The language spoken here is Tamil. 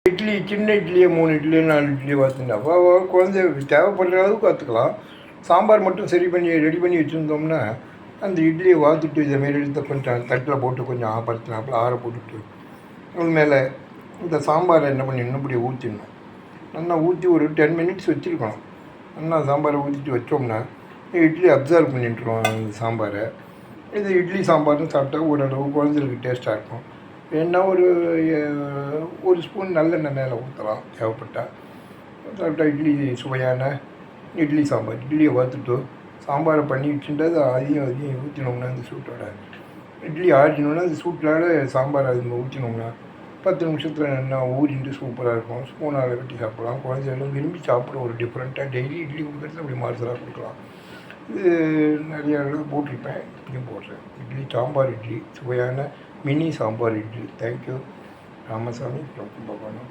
இட்லி சின்ன இட்லியை 3 இட்லி 4 இட்லி பார்த்துட்டா அப்போ குழந்தை தேவைப்படுற அளவுக்கு பார்த்துக்கலாம். சாம்பார் மட்டும் சரி பண்ணி ரெடி பண்ணி வச்சுருந்தோம்னா அந்த இட்லியை வாத்துட்டு இதேமாரி எடுத்து கொஞ்சம் தட்டில் போட்டு கொஞ்சம் பருத்தினாப்பில் ஆற போட்டுட்டு அது மேலே இந்த சாம்பாரை என்ன பண்ணிடணும், இப்படி ஊற்றிடணும். நல்லா ஊற்றி ஒரு 10 மினிட்ஸ் வச்சுருக்கணும். நல்லா சாம்பாரை ஊற்றிட்டு வச்சோம்னா இட்லி அப்சர்வ் பண்ணிட்டுருவோம் அந்த சாம்பாரை. இது இட்லி சாம்பார்னு சாப்பிட்டா ஓரளவு குழந்தைகளுக்கு டேஸ்ட்டாக இருக்கும். வேணா ஒரு ஸ்பூன் நல்லெண்ணெய் மேலே ஊற்றலாம் தேவைப்பட்டால். சாப்பிட்டா இட்லி சுவையான இட்லி சாம்பார். இட்லியை வறுத்துட்டு சாம்பாரை பண்ணி வச்சுட்டு அதையும் ஊற்றினோம்னா அந்த சூட்டோட இட்லி ஆடினோன்னா அந்த சூட்டில் சாம்பார் அது ஊற்றினோம்னா 10 நிமிஷத்தில் நல்லா ஊறிட்டு சூப்பராக இருக்கும். ஸ்பூனால் வெட்டி சாப்பிடலாம். குழந்தைகளும் விரும்பி சாப்பிட ஒரு டிஃப்ரெண்ட்டாக டெய்லி இட்லி கொடுக்குறது அப்படி மாறுதலாக கொடுக்கலாம். இது நிறையா அளவு போட்டிருப்பேன், இப்படியும் போடுறேன். இட்லி சாம்பார் இட்லி சுவையான mini sambar idli. Thank you. Ramasamy from Kumbakonam.